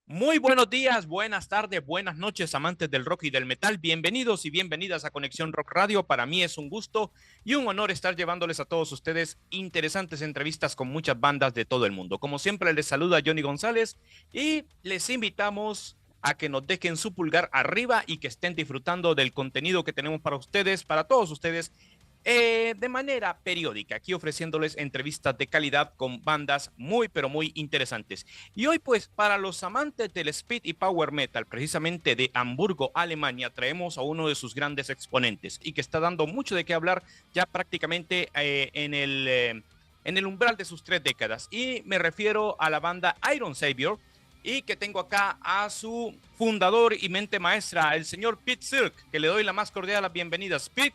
Muy buenos días, buenas tardes, buenas noches, amantes del rock y del metal. Bienvenidos y bienvenidas a Conexión Rock Radio. Para mí es un gusto y un honor estar llevándoles a todos ustedes interesantes entrevistas con muchas bandas de todo el mundo. Como siempre, les saluda Johnny González y les invitamos a que nos dejen su pulgar arriba y que estén disfrutando del contenido que tenemos para ustedes, para todos ustedes, de manera periódica, aquí ofreciéndoles entrevistas de calidad con bandas muy, pero muy interesantes. Y hoy, pues, para los amantes del speed y power metal, precisamente de Hamburgo, Alemania, traemos a uno de sus grandes exponentes y que está dando mucho de qué hablar ya prácticamente en el umbral de sus 3 décadas. Y me refiero a la banda Iron Savior, y que tengo acá a su fundador y mente maestra, el señor Piet Sielck, que le doy la más cordial las bienvenidas. Piet,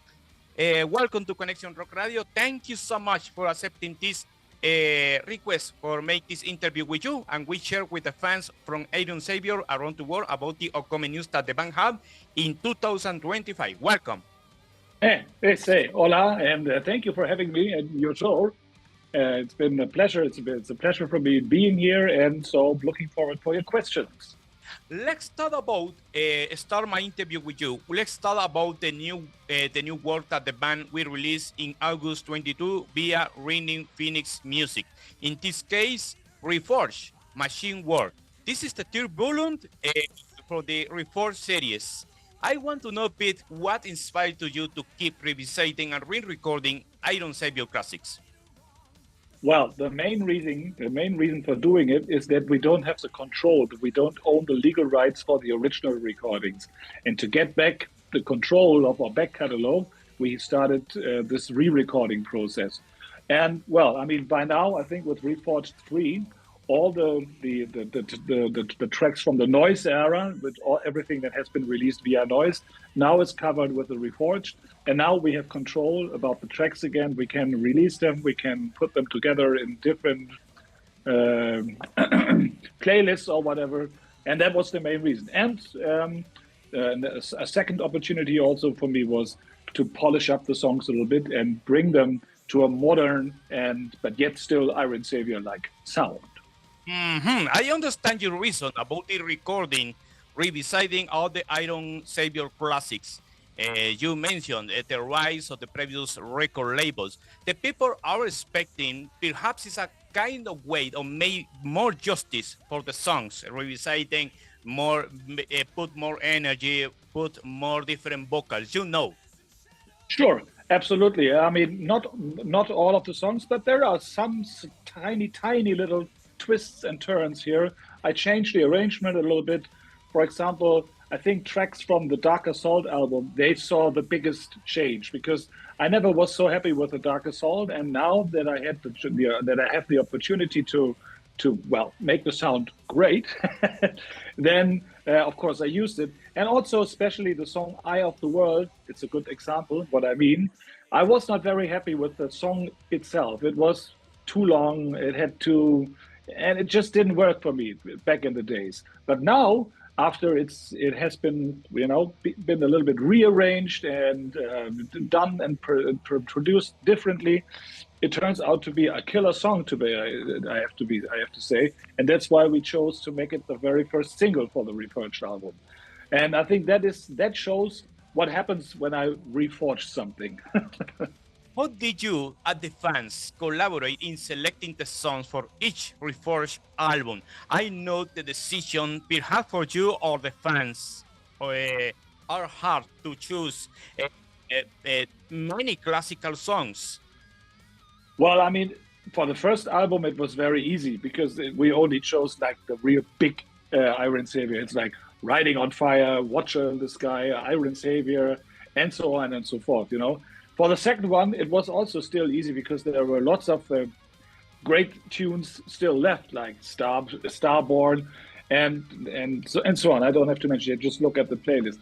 welcome to Conexión Rock Radio. Thank you so much for accepting this request for make this interview with you, and we share with the fans from Iron Savior around the world about the upcoming news that the band have in 2025. Welcome. Hola, and thank you for having me at your show. It's been a pleasure. It's a pleasure for me being here, and so looking forward for your questions. Let's talk about start my interview with you. Let's talk about the new work that the band will release in August 22 via Ringing Phoenix Music. In this case, Reforged Machine Work. This is the third volume for the Reforged series. I want to know, Pete, what inspired you to keep revisiting and re-recording Iron Savior classics? Well, the main reason for doing it is that we don't have the control, that we don't own the legal rights for the original recordings. And to get back the control of our back catalog, we started this re-recording process. And well, I mean, by now, I think with Reforged 3, all the tracks from the Noise era, with everything that has been released via Noise, now is covered with the Reforged. And now we have control about the tracks again. We can release them. We can put them together in different playlists or whatever. And that was the main reason. And a second opportunity also for me was to polish up the songs a little bit and bring them to a modern but yet still Iron Savior-like sound. Mm-hmm. I understand your reason about the recording, revisiting all the Iron Savior classics. You mentioned the rise of the previous record labels. The people are expecting perhaps it's a kind of way to make more justice for the songs, revisiting more, put more energy, put more different vocals, you know. Sure, absolutely. I mean, not all of the songs, but there are some tiny little twists and turns here. I changed the arrangement a little bit. For example, I think tracks from the Dark Assault album, they saw the biggest change because I never was so happy with the Dark Assault, and now that I had that I have the opportunity to make the sound great, then of course I used it. And also especially the song Eye of the World, it's a good example what I mean. I was not very happy with the song itself. It was too long, and it just didn't work for me back in the days. But now, after it has been been a little bit rearranged and done and produced differently, it turns out to be a killer song today. I have to say, and that's why we chose to make it the very first single for the Reforged album. And I think that shows what happens when I reforge something. How did you, as the fans, collaborate in selecting the songs for each Reforged album? I know the decision, perhaps for you or the fans, are hard to choose many classical songs. Well, I mean, for the first album, it was very easy because we only chose like the real big Iron Savior. It's like Riding on Fire, Watcher in the Sky, Iron Savior, and so on and so forth, you know. For the second one, it was also still easy because there were lots of great tunes still left, like Starborn and so on. I don't have to mention it, just look at the playlist.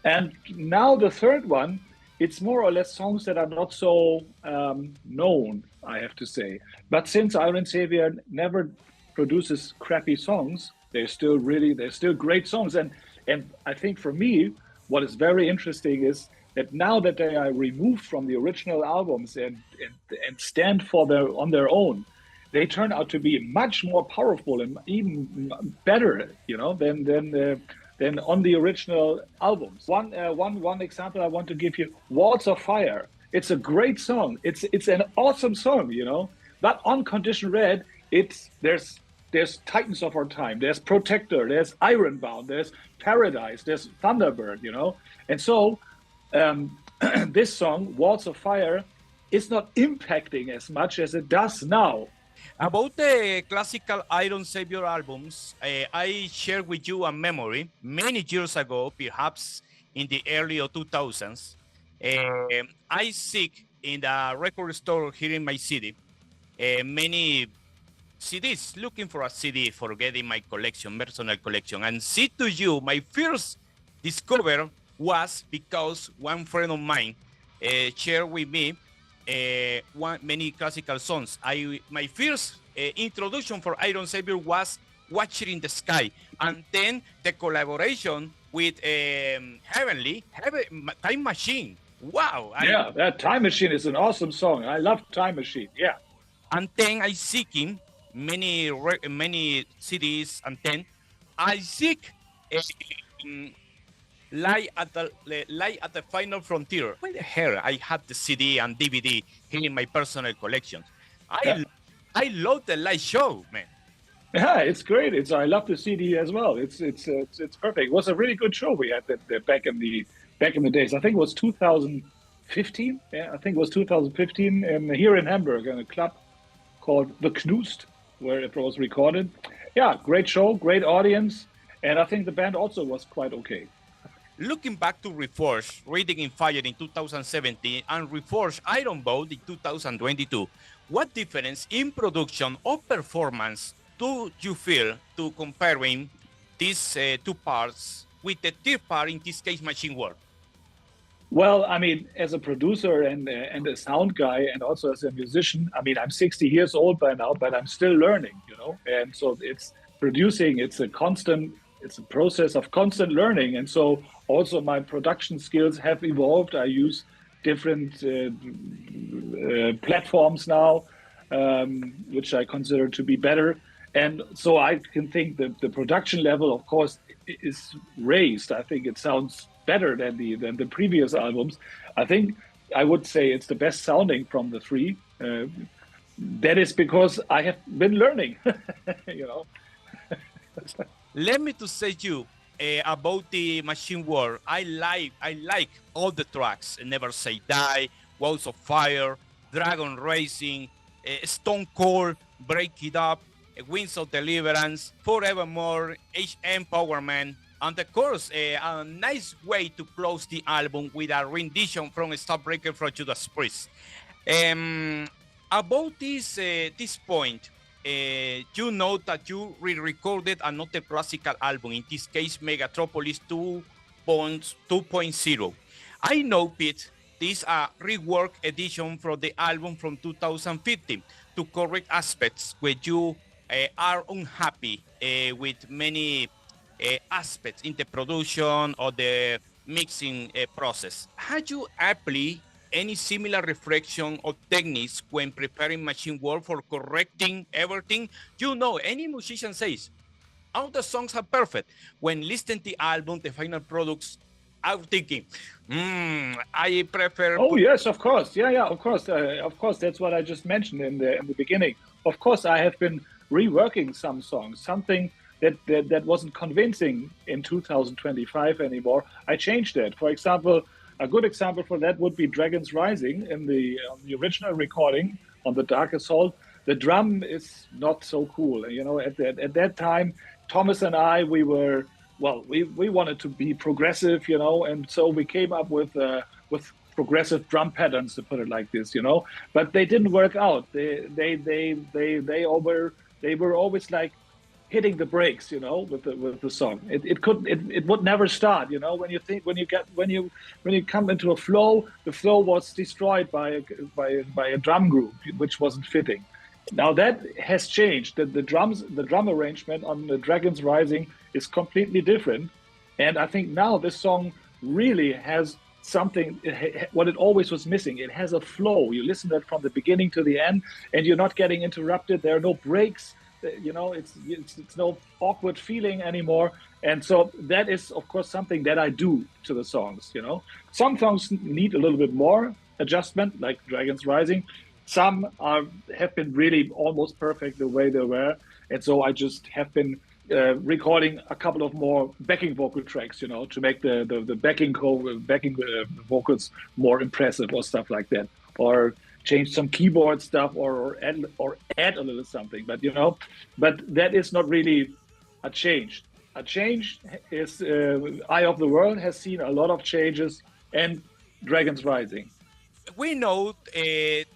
And now the third one, it's more or less songs that are not so known, I have to say. But since Iron Savior never produces crappy songs, they're still great songs. And I think for me, what is very interesting is that now that they are removed from the original albums and stand on their own, they turn out to be much more powerful and even better, than on the original albums. One example I want to give you: "Walls of Fire." It's a great song. It's an awesome song, But on Condition Red, there's Titans of Our Time, there's Protector, there's Ironbound, there's Paradise, there's Thunderbird, And so this song, "Walls of Fire," is not impacting as much as it does now. About the classical Iron Savior albums, I share with you a memory many years ago, perhaps in the early 2000s. I seek in the record store here in my city many CDs, looking for a CD for getting my collection, personal collection. And see to you, my first discover was because one friend of mine shared with me many classical songs. My first introduction for Iron Savior was "Watcher in the Sky," and then the collaboration with Heavenly Time Machine. Wow! That Time Machine is an awesome song. I love Time Machine. Yeah. And then I seeking many CDs, and then I seek Light at the Final Frontier. Why the hell I have the CD and DVD here in my personal collection? I love the live show, man. Yeah, it's great. I love the CD as well. It's perfect. It was a really good show we had back in the days. I think it was 2015. Yeah, I think it was 2015 here in Hamburg in a club called The Knust, where it was recorded. Yeah, great show, great audience, and I think the band also was quite okay. Looking back to Reforged, Reading in Fire in 2017, and Reforged Iron Bowl in 2022, what difference in production or performance do you feel to comparing these two parts with the third part, in this case, Machine World? Well, I mean, as a producer and a sound guy, and also as a musician, I mean, I'm 60 years old by now, but I'm still learning, And so it's producing. It's a process of constant learning, and so also my production skills have evolved. I use different platforms now, which I consider to be better. And so I can think that the production level, of course, is raised. I think it sounds better than the previous albums. I think I would say it's the best sounding from the three. That is because I have been learning, Let me to say you about the Machine World. I like all the tracks. Never Say Die, Walls of Fire, Dragon Racing, Stone Cold, Break It Up, Winds of Deliverance, Forevermore, Empowerment, and of course, a nice way to close the album with a rendition from Starbreaker from Judas Priest. About this point, you know that you re-recorded another classical album, in this case, Megatropolis 2.0. I know, Pete, this is a rework edition from the album from 2015 to correct aspects where you are unhappy with many aspects in the production or the mixing process. Had you applied any similar reflection or techniques when preparing Machine World for correcting everything? Any musician says, all the songs are perfect. When listening to the album, the final products, I'm thinking, I prefer... Oh, yes, of course. Yeah, of course. Of course, that's what I just mentioned in the beginning. Of course, I have been reworking some songs, something that wasn't convincing in 2025 anymore. I changed that. For example, a good example for that would be Dragons Rising in the original recording on the Dark Assault. The drum is not so cool. At that time, Thomas and I, we wanted to be progressive, and so we came up with progressive drum patterns, to put it like this, But they didn't work out. They were always like hitting the brakes, with the song. It would never start, when you come into a flow, the flow was destroyed by a drum group which wasn't fitting. Now that has changed. The drum arrangement on the Dragons Rising is completely different, and I think now this song really has something, what it always was missing. It has a flow. You listen to it from the beginning to the end, and you're not getting interrupted. There are no breaks. It's no awkward feeling anymore. And so that is, of course, something that I do to the songs. Some songs need a little bit more adjustment, like Dragons Rising. Some have been really almost perfect the way they were. And so I just have been recording a couple of more backing vocal tracks, to make the backing vocals more impressive or stuff like that, or change some keyboard stuff or add a little something. But that is not really a change. A change is Eye of the World has seen a lot of changes, and Dragons Rising. We know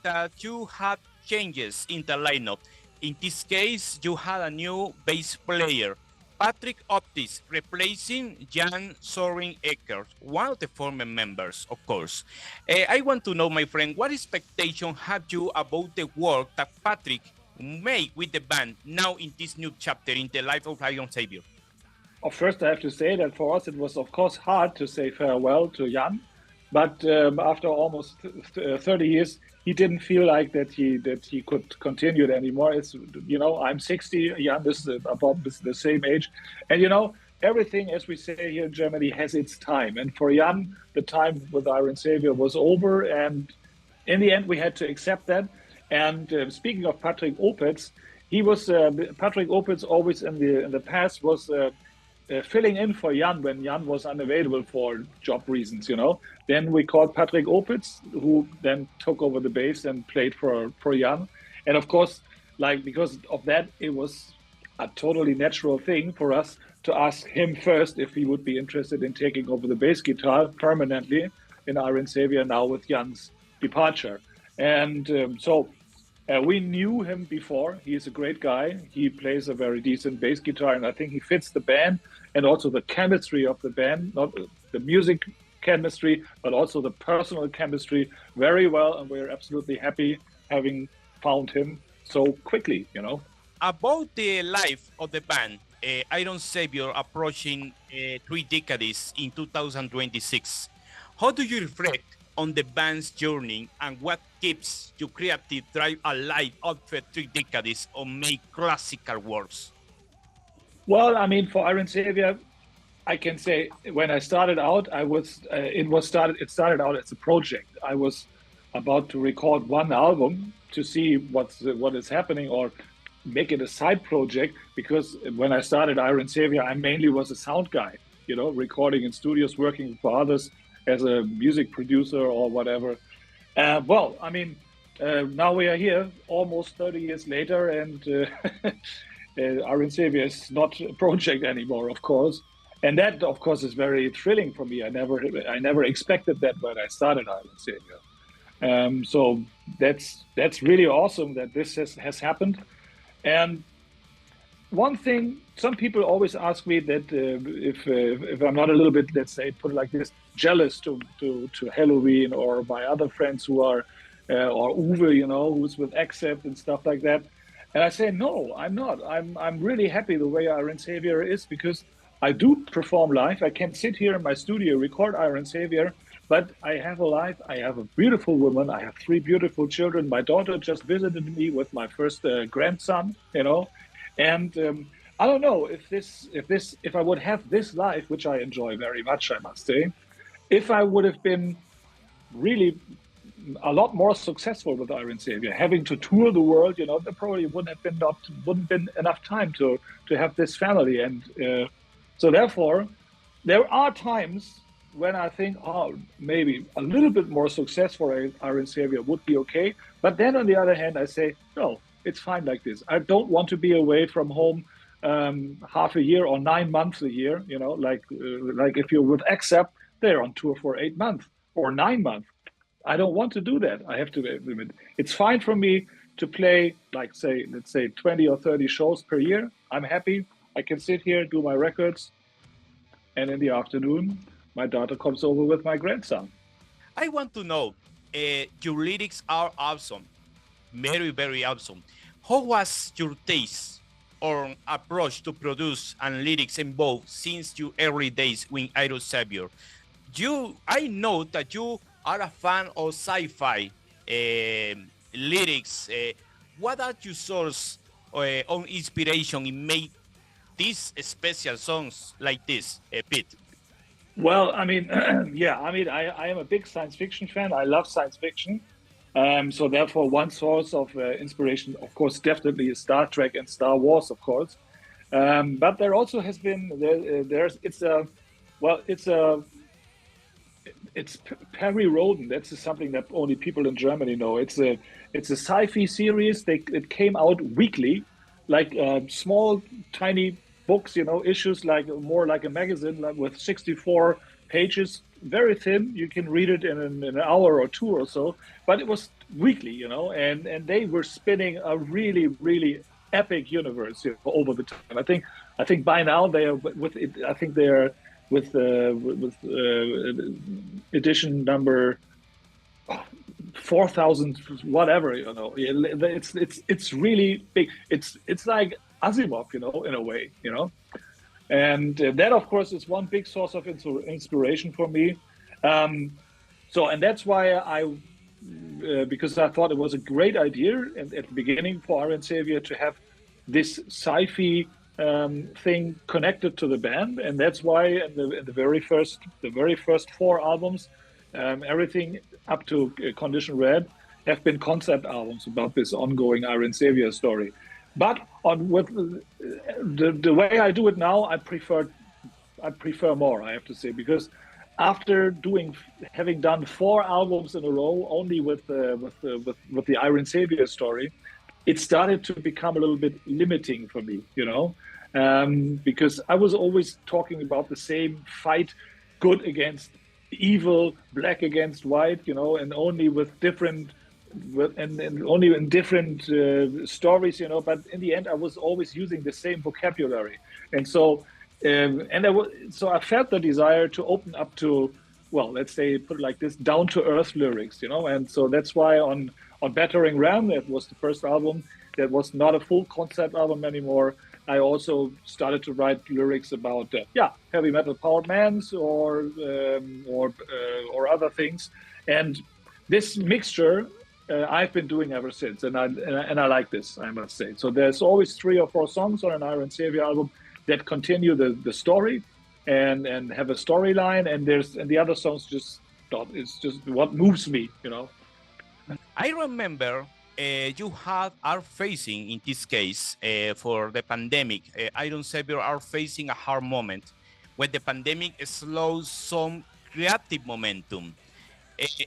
that you had changes in the lineup. In this case, you had a new bass player, Patrick Opitz, replacing Jan-Sören Eckert, one of the former members, of course. I want to know, my friend, what expectation have you about the work that Patrick made with the band now in this new chapter in the life of Iron Savior? Well, first, I have to say that for us, it was, of course, hard to say farewell to Jan. But after almost 30 years, he didn't feel like that he could continue it anymore. It's, I'm 60, Jan is about the same age. And, everything, as we say here in Germany, has its time. And for Jan, the time with Iron Savior was over. And in the end, we had to accept that. And speaking of Patrick Opitz, Patrick Opitz always in the past was filling in for Jan when Jan was unavailable for job reasons, Then we called Patrick Opitz, who then took over the bass and played for Jan. And of course, because of that, it was a totally natural thing for us to ask him first if he would be interested in taking over the bass guitar permanently in Iron Savior now with Jan's departure. And so we knew him before. He is a great guy. He plays a very decent bass guitar, and I think he fits the band and also the chemistry of the band, not the music chemistry, but also the personal chemistry very well. And we're absolutely happy having found him so quickly, About the life of the band, Iron Savior approaching 3 decades in 2026, how do you reflect on the band's journey and what keeps your creative drive alive after 3 decades of make classical works? Well, for Iron Savior, I can say when I started out, it started out as a project. I was about to record one album to see what is happening or make it a side project, because when I started Iron Savior, I mainly was a sound guy, recording in studios, working for others as a music producer or whatever. Now we are here almost 30 years later, and Iron Savior is not a project anymore, of course. And that, of course, is very thrilling for me. I never expected that when I started Iron Savior. So that's really awesome that this has happened. And one thing, some people always ask me that if I'm not a little bit, let's say, put it like this, jealous to Halloween or my other friends who are, or Uwe, who's with Accept and stuff like that. And I say, no, I'm not. I'm really happy the way Iron Savior is, because I do perform live. I can sit here in my studio, record Iron Savior, but I have a life. I have a beautiful woman. I have 3 beautiful children. My daughter just visited me with my first grandson, And I don't know if I would have this life, which I enjoy very much, I must say, if I would have been really a lot more successful with Iron Savior, having to tour the world, there probably wouldn't been enough time to have this family. And so therefore, there are times when I think, maybe a little bit more success for Iron Savior would be okay. But then on the other hand, I say, no, it's fine like this. I don't want to be away from home half a year or 9 months a year, like if you're with Accept, they're on tour for 8 months or 9 months. I don't want to do that. I have to admit, it's fine for me to play, let's say 20 or 30 shows per year. I'm happy. I can sit here, do my records, and in the afternoon, my daughter comes over with my grandson. I want to know, your lyrics are awesome, very, very awesome. How was your taste or approach to produce and lyrics involved since your early days with Iron Savior? I know that you are a fan of sci-fi lyrics. What are your source on inspiration in make these special songs like this, Pete? Well, I mean, yeah, I mean, I am a big science fiction fan. I love science fiction. So therefore, one source of inspiration, of course, definitely is Star Trek and Star Wars, of course. But there also has been it's Perry Roden. That's something that only people in Germany know. It's a sci-fi series. It came out weekly, like small, tiny books, issues like more like a magazine, like with 64 pages, very thin. You can read it in an hour or two or so. But it was weekly, and they were spinning a really, really epic universe over the time. I think by now they are with it. I think they are with edition number 4,000 whatever. It's really big. It's like Asimov, in a way, and that of course is one big source of inspiration for me. And that's why because I thought it was a great idea at the beginning for Iron Savior to have this sci-fi thing connected to the band, and that's why in the very first 4 albums, everything up to Condition Red have been concept albums about this ongoing Iron Savior story. But with the way I do it now, I prefer more, I have to say, because after having done 4 albums in a row only with the Iron Savior story, it started to become a little bit limiting for me, because I was always talking about the same fight, good against evil, black against white, and only with different. And only in different stories, but in the end, I was always using the same vocabulary, and so I felt the desire to open up to, well, let's say, put it like this, down to earth lyrics, and so that's why on Battering Ram, that was the first album, that was not a full concept album anymore. I also started to write lyrics about heavy metal powered mans or other things, and this mixture. I've been doing ever since, and I like this, I must say. So there's always 3 or 4 songs on an Iron Savior album that continue the story and have a storyline, and the other songs it's just what moves me, I remember you are facing, in this case, for the pandemic, Iron Savior are facing a hard moment when the pandemic slows some creative momentum.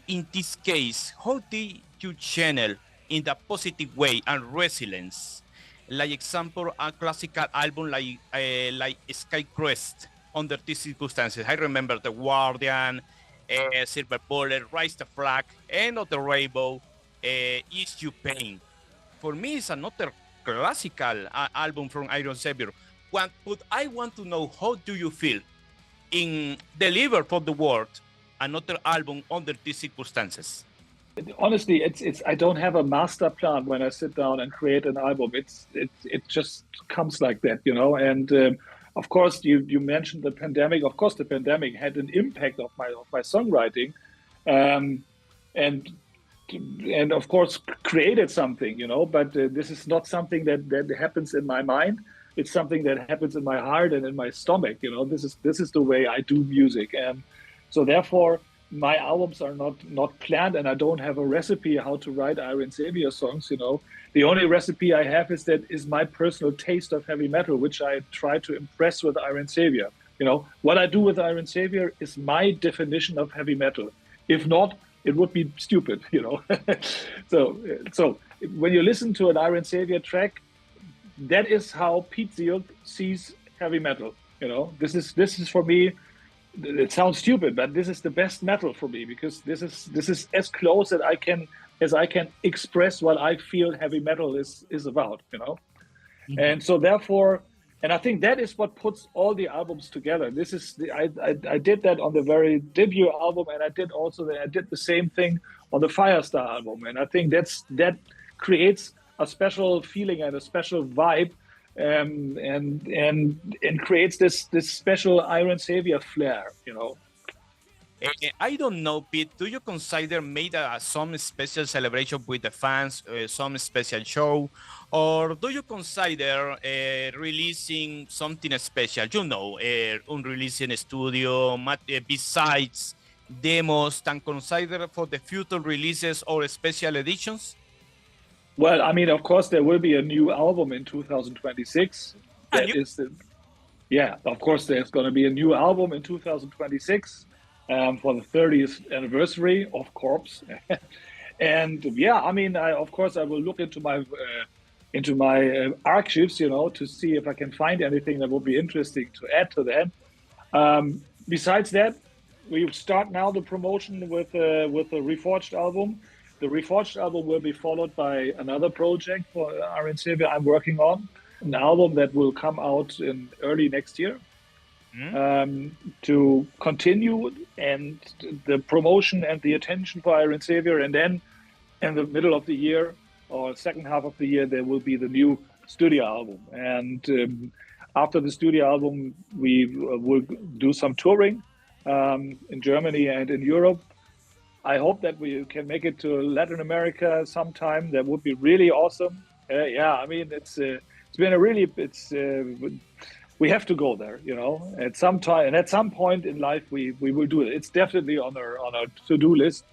In this case, how did you channel in the positive way and resilience? Like example, a classical album like Sky Crest under these circumstances. I remember The Guardian, Silver Bullet, Rise the Flag, End of the Rainbow, Ease You Pain. For me, it's another classical album from Iron Savior. But I want to know, how do you feel in deliver for the world another album under these circumstances? Honestly, it's I don't have a master plan when I sit down and create an album. It just comes like that, And of course, you mentioned the pandemic. Of course, the pandemic had an impact of my songwriting, and of course created something, But this is not something that happens in my mind. It's something that happens in my heart and in my stomach. This is the way I do music, and so therefore, my albums are not planned, and I don't have a recipe how to write Iron Savior songs. The only recipe I have is my personal taste of heavy metal, which I try to impress with Iron Savior. What I do with Iron Savior is my definition of heavy metal. If not, it would be stupid. So when you listen to an Iron Savior track, that is how Piet Sielck sees heavy metal. This is for me. It sounds stupid, but this is the best metal for me, because this is as close as I can express what I feel heavy metal is about, Mm-hmm. And so therefore, and I think that is what puts all the albums together. I did that on the very debut album, and I did the same thing on the Firestar album, and I think that creates a special feeling and a special vibe. And creates this special Iron Savior flair, I don't know, Pete, do you consider made some special celebration with the fans, some special show, or do you consider releasing something special, releasing studio, besides demos, and consider for the future releases or special editions? Well, I mean, of course, there will be a new album in 2026. Of course, there's going to be a new album in 2026 for the 30th anniversary of Corpse. And I mean, of course, I will look into my archives, to see if I can find anything that would be interesting to add to that. Besides that, we start now the promotion with the Reforged album. The Reforged album will be followed by another project for Iron Savior I'm working on, an album that will come out in early next year. To continue and the promotion and the attention for Iron Savior. And then in the middle of the year or second half of the year, there will be the new studio album. And after the studio album, we will do some touring in Germany and in Europe. I hope that we can make it to Latin America sometime. That would be really awesome. I mean, it's been we have to go there, at some time, and at some point in life we will do it. It's definitely on our to-do list.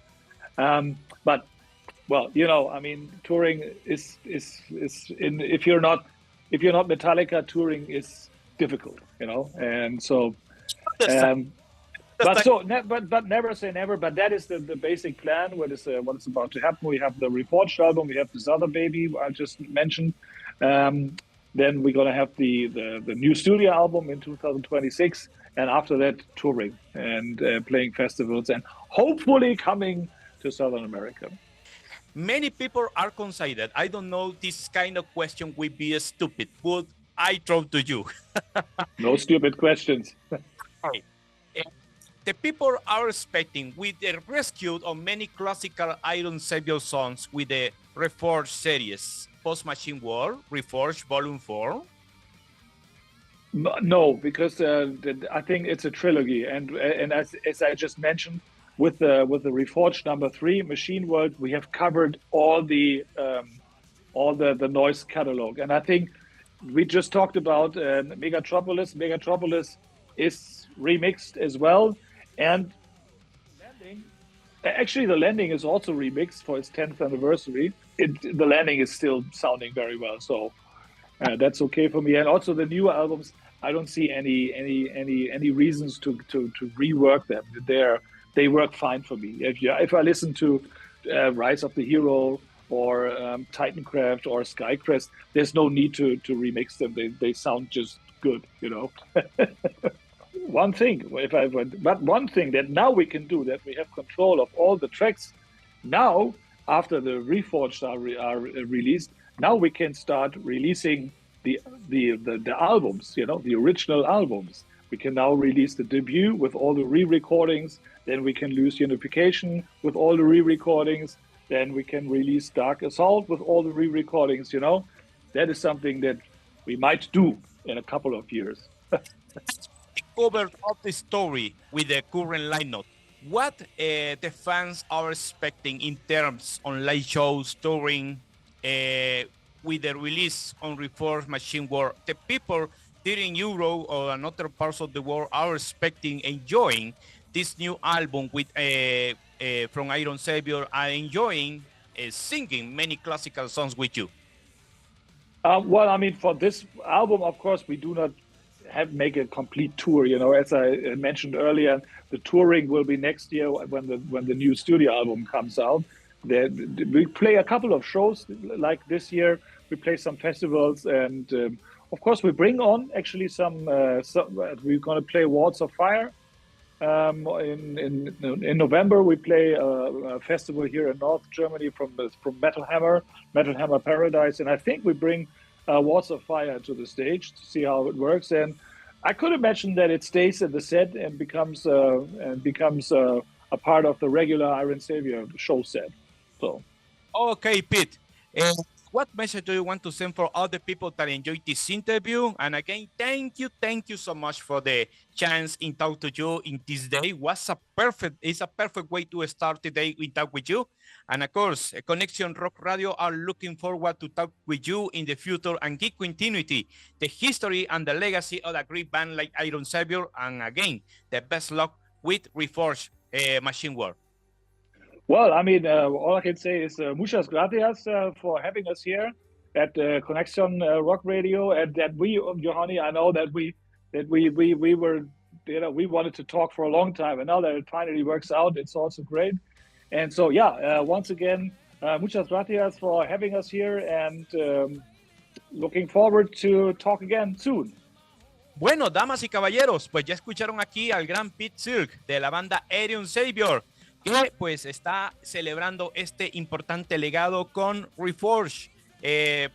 But I mean, touring is if you're not Metallica, touring is difficult, and so. But never say never. But that is the basic plan. What is about to happen? We have the Reforged album. We have this other baby I just mentioned. Then we're gonna have the new studio album in 2026, and after that, touring and playing festivals, and hopefully coming to Southern America. Many people are considered. I don't know. This kind of question will be stupid, but I throw to you. No stupid questions. The people are expecting with the rescue of many classical Iron Savior songs with the Reforged series, Post Machine War, Reforged Volume 4? No, because I think it's a trilogy, and as I just mentioned, with the Reforged number 3, Machine World, we have covered all the noise catalog, and I think we just talked about Megatropolis. Megatropolis is remixed as well. And the landing is also remixed for its 10th anniversary. The landing is still sounding very well, so that's okay for me. And also the new albums, I don't see any reasons to rework them. They work fine for me. If I listen to Rise of the Hero or Titancraft or Skycrest, there's no need to remix them. They sound just good, One thing that now we can do, that we have control of all the tracks. Now, after the Reforged are released, now we can start releasing the albums, the original albums. We can now release the debut with all the re-recordings. Then we can lose Unification with all the re-recordings. Then we can release Dark Assault with all the re-recordings. That is something that we might do in a couple of years. Cover of the story with the current lineup. What the fans are expecting in terms on live shows, touring, with the release on Reforged Machine War? The people here in Europe or another parts of the world are enjoying this new album with from Iron Savior, are enjoying singing many classical songs with you. Well, I mean, for this album, of course, we do not make a complete tour. As I mentioned earlier, the touring will be next year when the new studio album comes out. We play a couple of shows like this year. We play some festivals, and of course, we bring on actually some. We're going to play Walls of Fire. In November, we play a festival here in North Germany from Metal Hammer Paradise, and I think we bring Walls of Fire to the stage to see how it works. And I could imagine that it stays in the set and becomes a part of the regular Iron Savior show set. So, okay, Pete. what message do you want to send for all the people that enjoyed this interview? And again, thank you so much for the chance in talk to you in this day. It's a perfect way to start today in talk with you. And of course, Conexión Rock Radio are looking forward to talk with you in the future and keep continuity, the history and the legacy of a great band like Iron Savior. And again, the best luck with Reforged Machine World. Well, I mean, all I can say is muchas gracias for having us here at Conexión Rock Radio, and that we, Johanny, I know that we were, we wanted to talk for a long time, and now that it finally works out, it's also great. And so, yeah, once again, muchas gracias for having us here, and looking forward to talk again soon. Bueno, damas y caballeros, pues ya escucharon aquí al gran Piet Sielck de la banda Iron Savior, que pues está celebrando este importante legado con Reforged,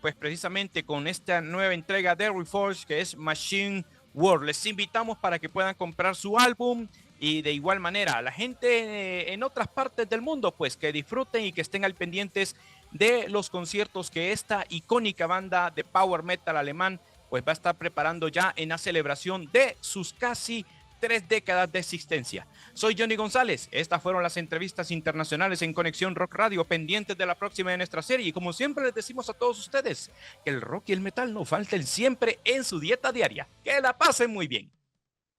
pues precisamente con esta nueva entrega de Reforged que es Machine World. Les invitamos para que puedan comprar su álbum y de igual manera a la gente en otras partes del mundo pues que disfruten y que estén al pendientes de los conciertos que esta icónica banda de power metal alemán pues va a estar preparando ya en la celebración de sus casi 3 décadas de existencia. Soy Johnny González. Estas fueron las entrevistas internacionales en Conexión Rock Radio, pendientes de la próxima de nuestra serie. Y como siempre les decimos a todos ustedes, que el rock y el metal no falten siempre en su dieta diaria. Que la pasen muy bien.